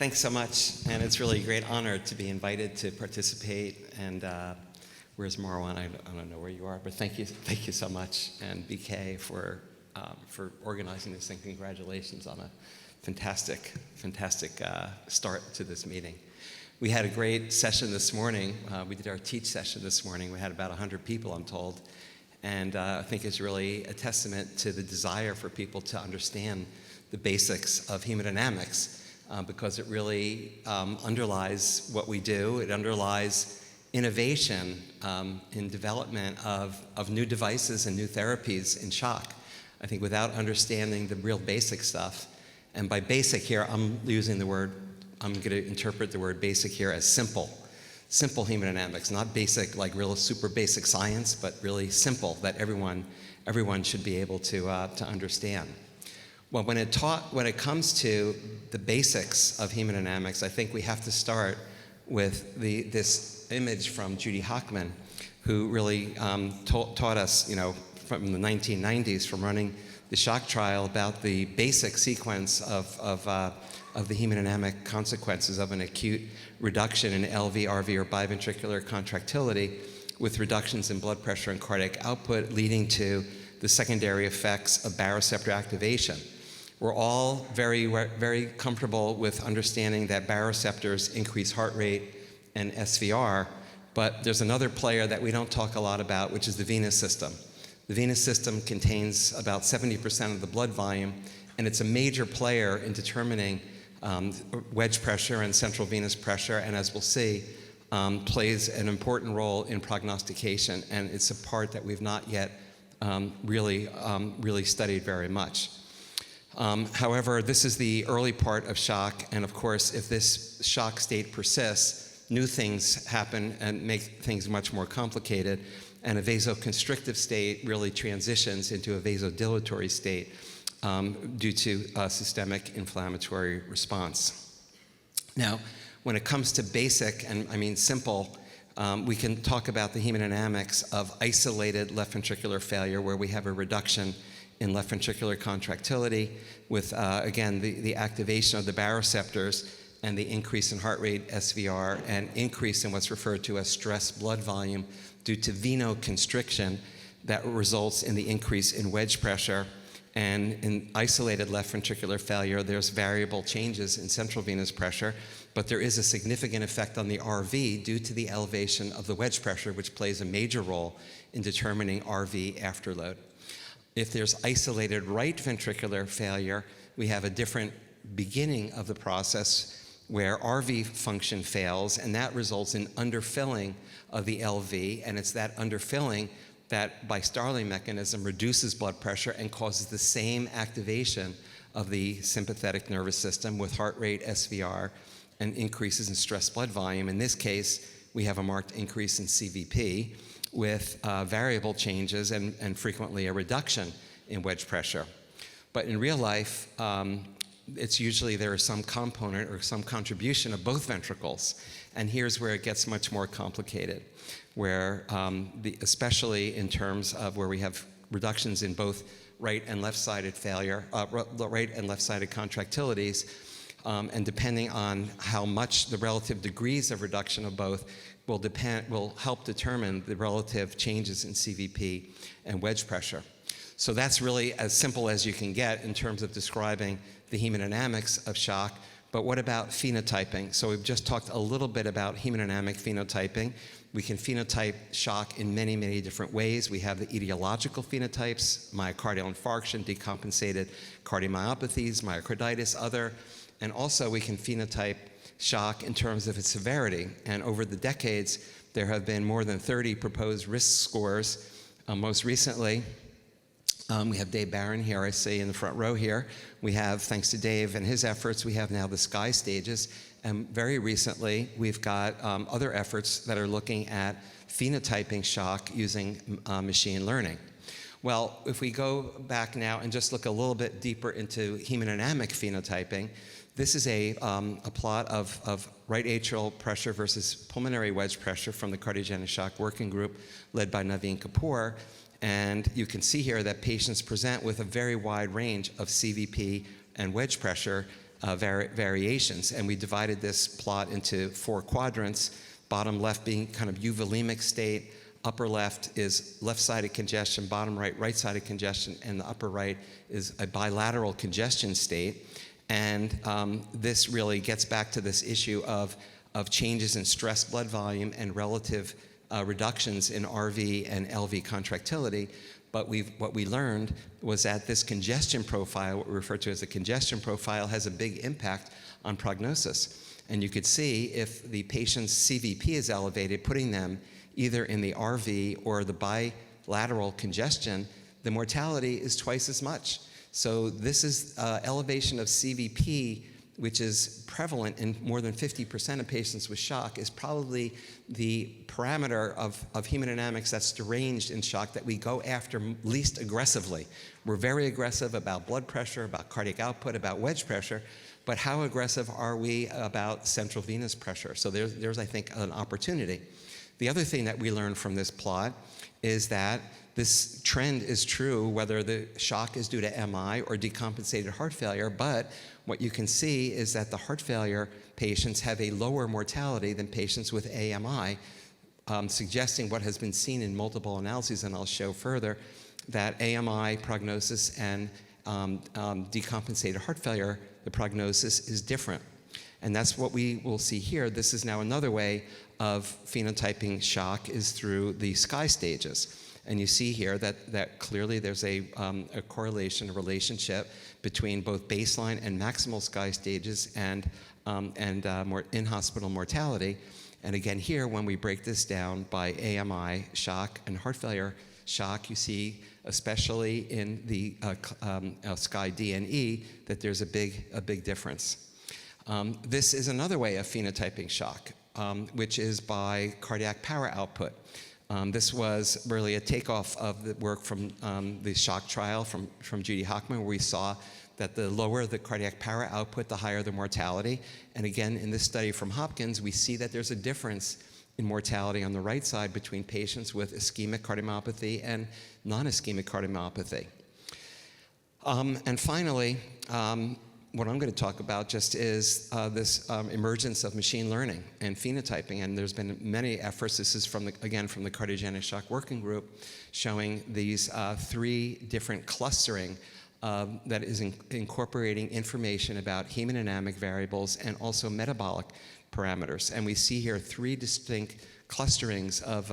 Thanks so much, and it's really a great honor to be invited to participate. And where's Marwan? I don't know where you are, but thank you so much, and BK for organizing this thing. Congratulations on a fantastic start to this meeting. We had a great session this morning. We did our teach session this morning. We had about 100 people, I'm told, and I think it's really a testament to the desire for people to understand the basics of hemodynamics. Because it really underlies what we do. It underlies innovation in development of new devices and new therapies in shock. I think without understanding the real basic stuff, and by basic here, I'm going to interpret the word basic here as simple hemodynamics, not basic like real super basic science, but really simple that everyone should be able to understand. Well, when it comes to the basics of hemodynamics, I think we have to start with this image from Judy Hockman, who really taught us, from the 1990s, from running the shock trial, about the basic sequence of the hemodynamic consequences of an acute reduction in LV, RV, or biventricular contractility, with reductions in blood pressure and cardiac output, leading to the secondary effects of baroreceptor activation. We're all very, very comfortable with understanding that baroreceptors increase heart rate and SVR, but there's another player that we don't talk a lot about, which is the venous system. The venous system contains about 70% of the blood volume, and it's a major player in determining wedge pressure and central venous pressure, and as we'll see, plays an important role in prognostication, and it's a part that we've not yet really studied very much. However, this is the early part of shock, and of course, if this shock state persists, new things happen and make things much more complicated, and a vasoconstrictive state really transitions into a vasodilatory state due to a systemic inflammatory response. Now, when it comes to basic, and I mean simple, we can talk about the hemodynamics of isolated left ventricular failure, where we have a reduction in left ventricular contractility with, again, the activation of the baroreceptors and the increase in heart rate, SVR, and increase in what's referred to as stress blood volume due to venoconstriction that results in the increase in wedge pressure. And in isolated left ventricular failure, there's variable changes in central venous pressure, but there is a significant effect on the RV due to the elevation of the wedge pressure, which plays a major role in determining RV afterload. If there's isolated right ventricular failure, we have a different beginning of the process where RV function fails, and that results in underfilling of the LV, and it's that underfilling that by Starling mechanism reduces blood pressure and causes the same activation of the sympathetic nervous system with heart rate, SVR, and increases in stress blood volume. In this case, we have a marked increase in CVP with variable changes and frequently a reduction in wedge pressure. But in real life, it's usually there is some component or some contribution of both ventricles. And here's where it gets much more complicated, where especially in terms of where we have reductions in both right and left-sided failure, right and left-sided contractilities, and depending on how much the relative degrees of reduction of both will help determine the relative changes in CVP and wedge pressure. So that's really as simple as you can get in terms of describing the hemodynamics of shock. But what about phenotyping? So we've just talked a little bit about hemodynamic phenotyping. We can phenotype shock in many, many different ways. We have the etiological phenotypes, myocardial infarction, decompensated cardiomyopathies, myocarditis, other. And also we can phenotype shock in terms of its severity. And over the decades, there have been more than 30 proposed risk scores. Most recently, we have Dave Barron here, I see in the front row here. We have, thanks to Dave and his efforts, we have now the SKY stages. And very recently, we've got other efforts that are looking at phenotyping shock using machine learning. Well, if we go back now and just look a little bit deeper into hemodynamic phenotyping, this is a plot of right atrial pressure versus pulmonary wedge pressure from the cardiogenic shock working group led by Naveen Kapoor. And you can see here that patients present with a very wide range of CVP and wedge pressure variations. And we divided this plot into 4 quadrants, bottom left being kind of euvolemic state, upper left is left-sided congestion, bottom right, right-sided congestion, and the upper right is a bilateral congestion state. And this really gets back to this issue of changes in stress blood volume and relative reductions in RV and LV contractility. But what we learned was that this congestion profile, what we refer to as the congestion profile, has a big impact on prognosis. And you could see if the patient's CVP is elevated, putting them either in the RV or the bilateral congestion, the mortality is twice as much. So this is elevation of CVP, which is prevalent in more than 50% of patients with shock, is probably the parameter of hemodynamics that's deranged in shock that we go after least aggressively. We're very aggressive about blood pressure, about cardiac output, about wedge pressure, but how aggressive are we about central venous pressure? So there's I think, an opportunity. The other thing that we learned from this plot is that this trend is true whether the shock is due to MI or decompensated heart failure, but what you can see is that the heart failure patients have a lower mortality than patients with AMI, suggesting what has been seen in multiple analyses, and I'll show further, that AMI prognosis and decompensated heart failure, the prognosis is different. And that's what we will see here. This is now another way of phenotyping shock is through the SCAI stages. And you see here that clearly there's a correlation, a relationship between both baseline and maximal SCAI stages and more in-hospital mortality. And again here, when we break this down by AMI shock and heart failure shock, you see, especially in the SCAI D and E, that there's a big difference. This is another way of phenotyping shock, which is by cardiac power output. This was really a takeoff of the work from the shock trial from Judy Hockman, where we saw that the lower the cardiac power output, the higher the mortality. And again, in this study from Hopkins, we see that there's a difference in mortality on the right side between patients with ischemic cardiomyopathy and non-ischemic cardiomyopathy. And finally, what I'm going to talk about just is this emergence of machine learning and phenotyping. And there's been many efforts. This is from the cardiogenic shock working group, showing these 3 different clustering that is incorporating information about hemodynamic variables and also metabolic parameters. And we see here 3 distinct clusterings of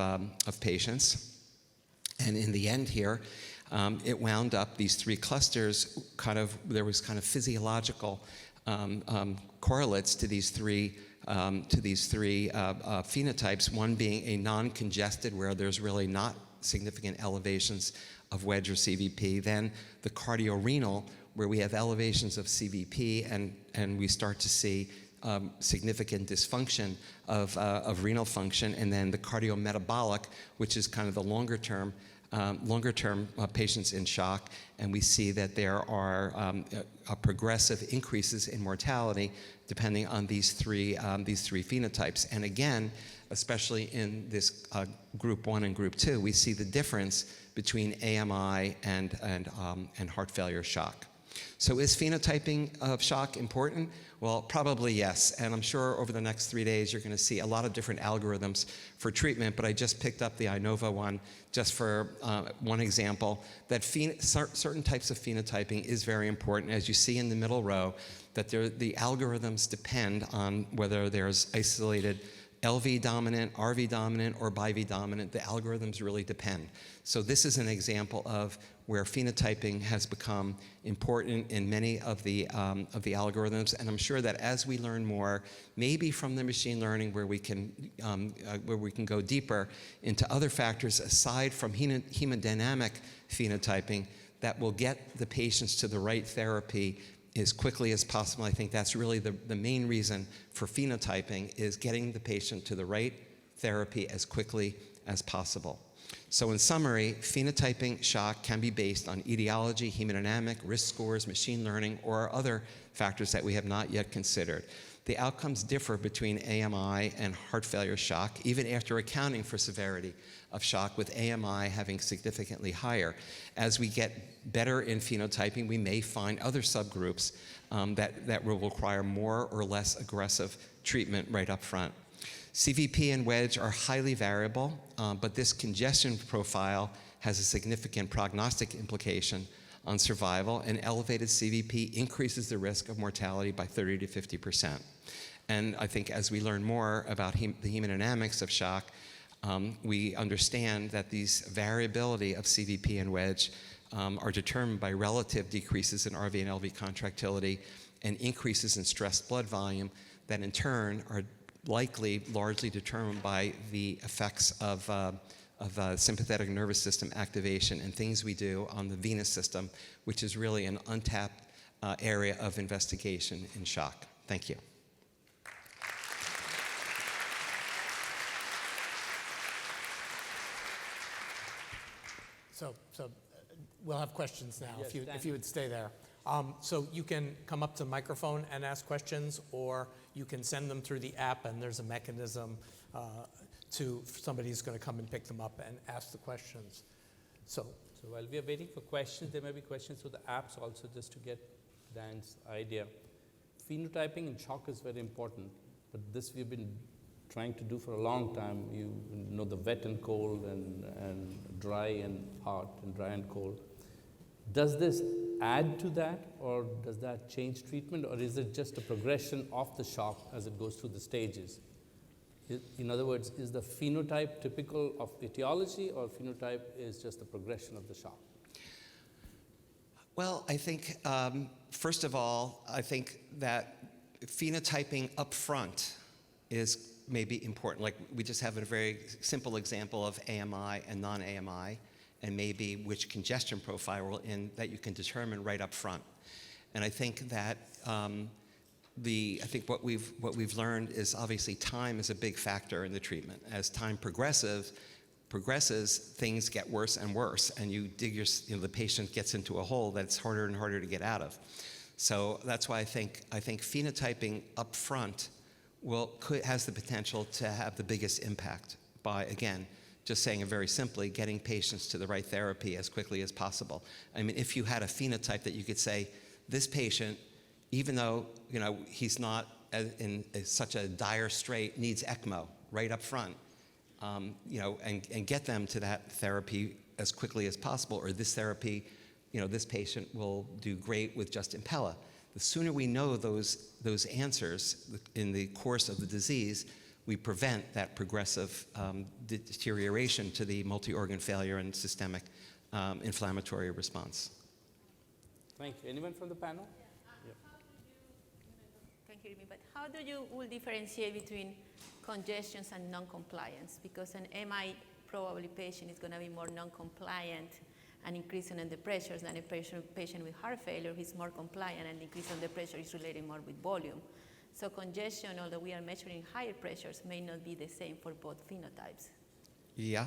patients. And in the end here, it wound up, these 3 clusters, there was physiological correlates to these three phenotypes, one being a non-congested, where there's really not significant elevations of wedge or CVP, then the cardiorenal, where we have elevations of CVP and we start to see significant dysfunction of renal function, and then the cardiometabolic, which is kind of the longer term patients in shock, and we see that there are progressive increases in mortality depending on these three phenotypes. And again, especially in this group 1 and group 2, we see the difference between AMI and heart failure shock. So is phenotyping of shock important? Well, probably yes, and I'm sure over the next 3 days you're going to see a lot of different algorithms for treatment, but I just picked up the INOVA one just for one example, that certain types of phenotyping is very important. As you see in the middle row, that the algorithms depend on whether there's isolated LV dominant, RV dominant, or BIV dominant. The algorithms really depend. So this is an example of where phenotyping has become important in many of the algorithms, and I'm sure that as we learn more, maybe from the machine learning, where we can go deeper into other factors aside from hemodynamic phenotyping, that will get the patients to the right therapy as quickly as possible. I think that's really the main reason for phenotyping, is getting the patient to the right therapy as quickly as possible. So in summary, phenotyping shock can be based on etiology, hemodynamic, risk scores, machine learning, or other factors that we have not yet considered. The outcomes differ between AMI and heart failure shock, even after accounting for severity of shock, with AMI having significantly higher. As we get better in phenotyping, we may find other subgroups that will require more or less aggressive treatment right up front. CVP and wedge are highly variable, but this congestion profile has a significant prognostic implication on survival, and elevated CVP increases the risk of mortality by 30 to 50%. And I think as we learn more about the hemodynamics of shock, we understand that these variability of CVP and wedge are determined by relative decreases in RV and LV contractility and increases in stress blood volume that in turn are likely largely determined by the effects of sympathetic nervous system activation and things we do on the venous system, which is really an untapped area of investigation in shock. Thank you. So we'll have questions now, Yes, if you would stay there. So you can come up to the microphone and ask questions, or you can send them through the app, and there's a mechanism to somebody's going to come and pick them up and ask the questions. So while we are waiting for questions, there may be questions through the apps also, just to get Dan's idea. Phenotyping in shock is very important, but this we've been trying to do for a long time. You know, the wet and cold and dry and hot and dry and cold. Does this add to that, or does that change treatment, or is it just a progression of the shock as it goes through the stages? In other words, is the phenotype typical of etiology, or phenotype is just a progression of the shock? Well, I think, first of all, I think that phenotyping up front is maybe important. Like, we just have a very simple example of AMI and non-AMI, and maybe which congestion profile we're in that you can determine right up front. And I think that what we've learned is obviously time is a big factor in the treatment. As time progresses, things get worse and worse, and the patient gets into a hole that's harder and harder to get out of. So that's why I think phenotyping up front has the potential to have the biggest impact by, again, just saying it very simply, getting patients to the right therapy as quickly as possible. I mean, if you had a phenotype that you could say, this patient, even though he's not in such a dire strait, needs ECMO right up front, and get them to that therapy as quickly as possible, or this therapy, this patient will do great with just Impella. The sooner we know those answers in the course of the disease, we prevent that progressive deterioration to the multi-organ failure and systemic inflammatory response. Thank you. Anyone from the panel? Yeah. Can hear me, but how do you will differentiate between congestions and non-compliance? Because an MI probably patient is going to be more non-compliant and increasing in the pressures than a patient with heart failure who is more compliant, and increase in the pressure is related more with volume. So congestion, although we are measuring higher pressures, may not be the same for both phenotypes. Yeah.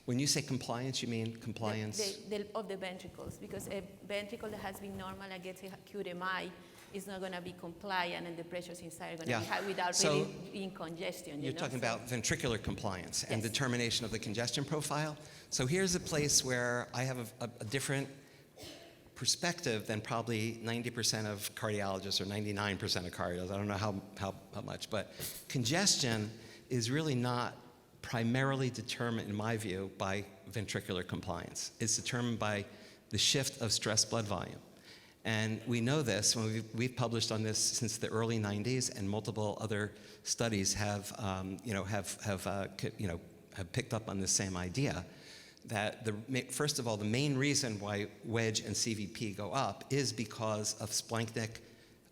When you say compliance, you mean compliance? Of the ventricles, because a ventricle that has been normal and gets acute MI is not going to be compliant, and the pressures inside are going to be high without really being congestion. You're talking about ventricular compliance and Yes. determination of the congestion profile. So here's a place where I have a different perspective than probably 90% of cardiologists or 99% of cardiologists. I don't know how much, but congestion is really not primarily determined, in my view, by ventricular compliance. It's determined by the shift of stress blood volume. And we know this when we've published on this since the early 90s, and multiple other studies have picked up on the same idea. That first of all, the main reason why wedge and CVP go up is because of splanchnic,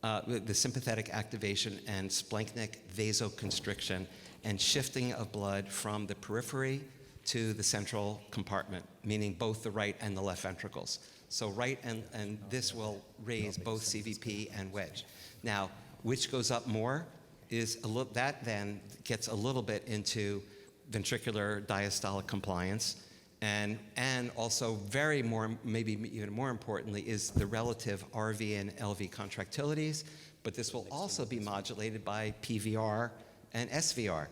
the sympathetic activation and splanchnic vasoconstriction and shifting of blood from the periphery to the central compartment, meaning both the right and the left ventricles. So right and this will raise both CVP and wedge. Now, which goes up more is that then gets a little bit into ventricular diastolic compliance. And also maybe even more importantly, is the relative RV and LV contractilities, but this will also be modulated by PVR and SVR.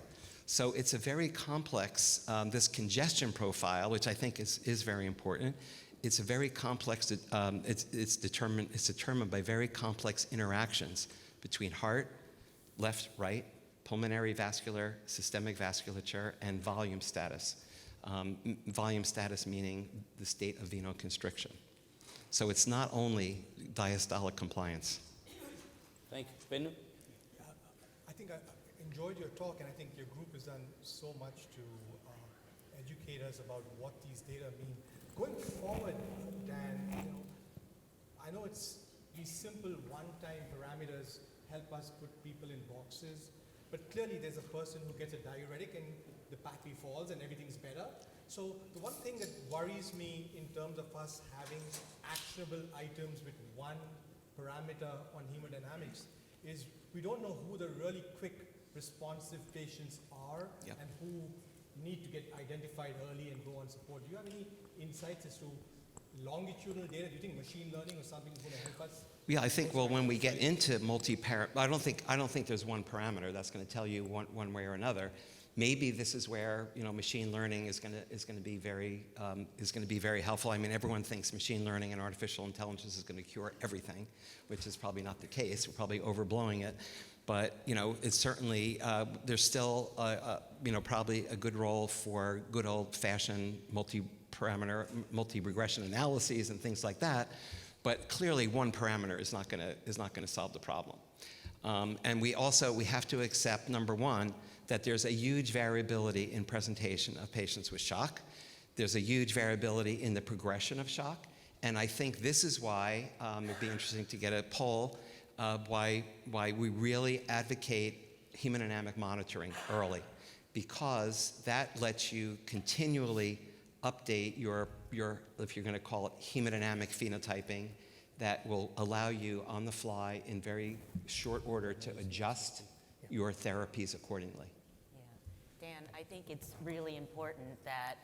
So it's a very complex, this congestion profile, which I think is very important, it's a very complex, it's determined by very complex interactions between heart, left, right, pulmonary vascular, systemic vasculature, and volume status. Volume status meaning the state of venoconstriction. So it's not only diastolic compliance. Thank you. Venu? I think I enjoyed your talk, and I think your group has done so much to educate us about what these data mean. Going forward, Dan, I know it's these simple one-time parameters help us put people in boxes, but clearly there's a person who gets a diuretic and the battery falls and everything's better. So the one thing that worries me in terms of us having actionable items with one parameter on hemodynamics is we don't know who the really quick responsive patients are and who need to get identified early and go on support. Do you have any insights as to longitudinal data? Do you think machine learning or something is going to help us? Yeah, I think, well, when we get into multi-parameter, I don't think there's one parameter that's going to tell you one way or another. Maybe this is where machine learning is going to be very helpful. I mean, everyone thinks machine learning and artificial intelligence is going to cure everything, which is probably not the case. We're probably overblowing it, but it's certainly there's still probably a good role for good old-fashioned multi-parameter, multi-regression analyses and things like that. But clearly, one parameter is not going to solve the problem. And we have to accept, number one, that there's a huge variability in presentation of patients with shock. There's a huge variability in the progression of shock. And I think this is why it'd be interesting to get a poll why we really advocate hemodynamic monitoring early, because that lets you continually update your if you're going to call it hemodynamic phenotyping, that will allow you on the fly in very short order to adjust your therapies accordingly. Yeah. Dan, I think it's really important that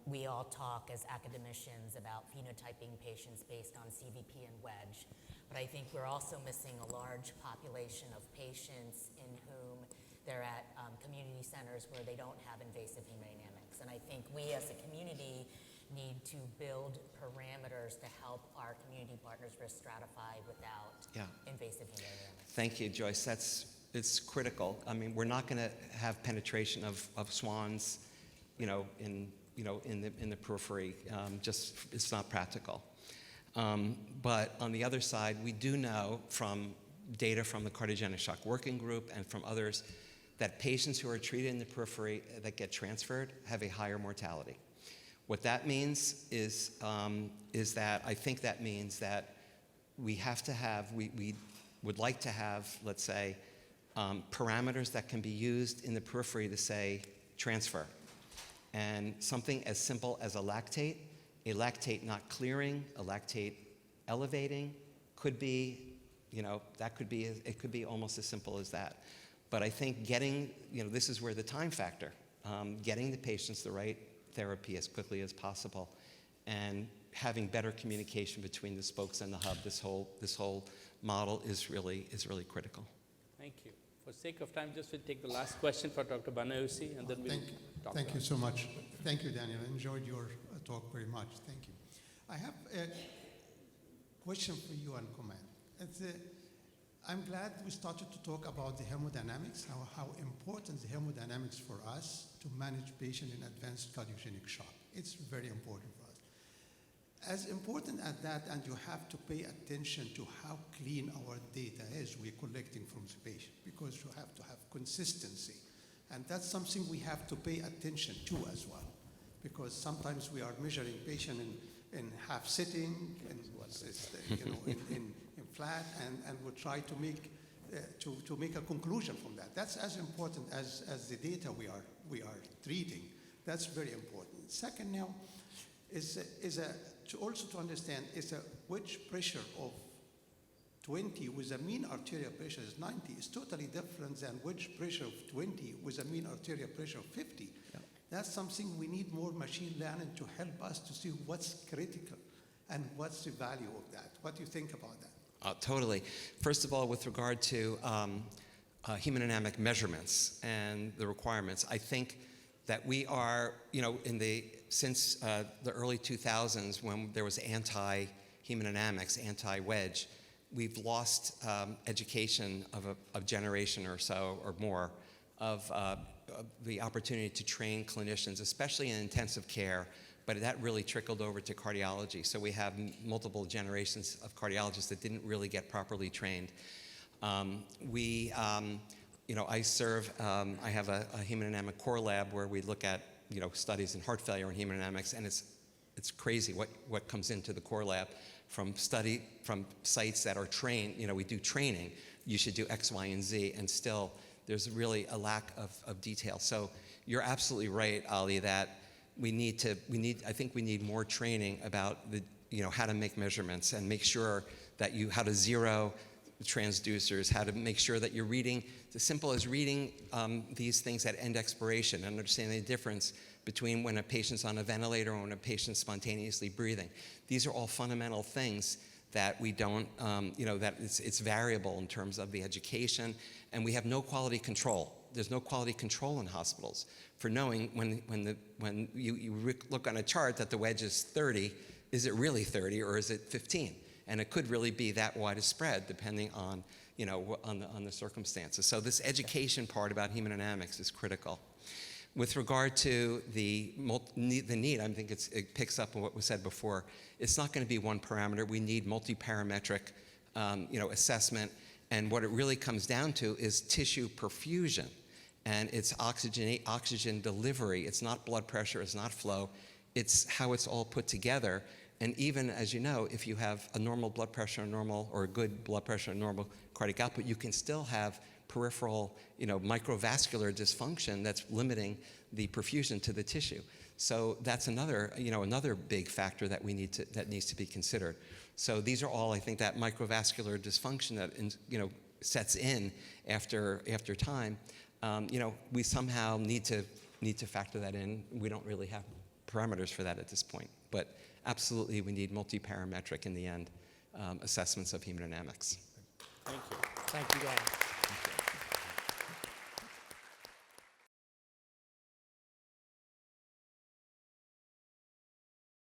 we all talk as academicians about phenotyping patients based on CVP and wedge, but I think we're also missing a large population of patients in whom they're at community centers where they don't have invasive hemodynamics. And I think we as a community need to build parameters to help our community partners risk stratify without invasive hemodynamics. Thank you, Joyce. It's critical. I mean, we're not going to have penetration of swans, in the periphery. It's not practical. But on the other side, we do know from data from the cardiogenic shock working group and from others that patients who are treated in the periphery that get transferred have a higher mortality. What that means is that I think that means that we would like to have, let's say, parameters that can be used in the periphery to say transfer. And something as simple as a lactate not clearing, a lactate elevating could be, it could be almost as simple as that. But I think this is where the time factor, getting the patients the right therapy as quickly as possible, and having better communication between the spokes and the hub. This whole model is really critical. Thank you. For sake of time, just we'll take the last question for Dr. Banayusi, and then we'll talk. Thank you so much. Thank you, Daniel. I enjoyed your talk very much. Thank you. I have a question for you and comment. I'm glad we started to talk about the hemodynamics, how important the hemodynamics for us to manage patients in advanced cardiogenic shock. It's very important for us. As important as that, and you have to pay attention to how clean our data is we're collecting from the patient, because you have to have consistency. And that's something we have to pay attention to as well, because sometimes we are measuring patient in half sitting, and in flat, and we'll try to make a conclusion from that. That's as important as the data we are treating. That's very important. Second now is also to understand which pressure of 20 with a mean arterial pressure is 90 is totally different than which pressure of 20 with a mean arterial pressure of 50. Yeah. That's something we need more machine learning to help us to see what's critical and what's the value of that. What do you think about that? Totally. First of all, with regard to hemodynamic measurements and the requirements, I think that we are, since the early 2000s when there was anti-hemodynamics, anti-wedge, we've lost education of a generation or so or more of the opportunity to train clinicians, especially in intensive care, but that really trickled over to cardiology. So we have multiple generations of cardiologists that didn't really get properly trained. I serve, I have a hemodynamic core lab where we look at, studies in heart failure and hemodynamics, and it's crazy what comes into the core lab from sites that are trained. We do training. You should do X, Y, and Z, and still there's really a lack of detail. So you're absolutely right, Ali, that I think we need more training about how to make measurements and make sure that how to zero the transducers, how to make sure that you're reading, as simple as reading these things at end expiration and understanding the difference between when a patient's on a ventilator and when a patient's spontaneously breathing. These are all fundamental things that we don't, that it's variable in terms of the education, and we have no quality control. There's no quality control in hospitals for knowing when you look on a chart that the wedge is 30, is it really 30 or is it 15? And it could really be that wide a spread depending on, on the circumstances. So this education part about hemodynamics is critical. With regard to the need, I think it picks up on what was said before. It's not going to be one parameter. We need multi-parametric, assessment. And what it really comes down to is tissue perfusion. And it's oxygen delivery. It's not blood pressure. It's not flow. It's how it's all put together. And even, as you know, if you have a normal blood pressure, or a good blood pressure, and normal cardiac output, you can still have peripheral, microvascular dysfunction that's limiting the perfusion to the tissue. So that's another big factor that that needs to be considered. So these are all, I think, that microvascular dysfunction that sets in after time. We somehow need to factor that in. We don't really have parameters for that at this point, but absolutely we need multi-parametric in the end assessments of hemodynamics. Thank you. Thank you, Dan.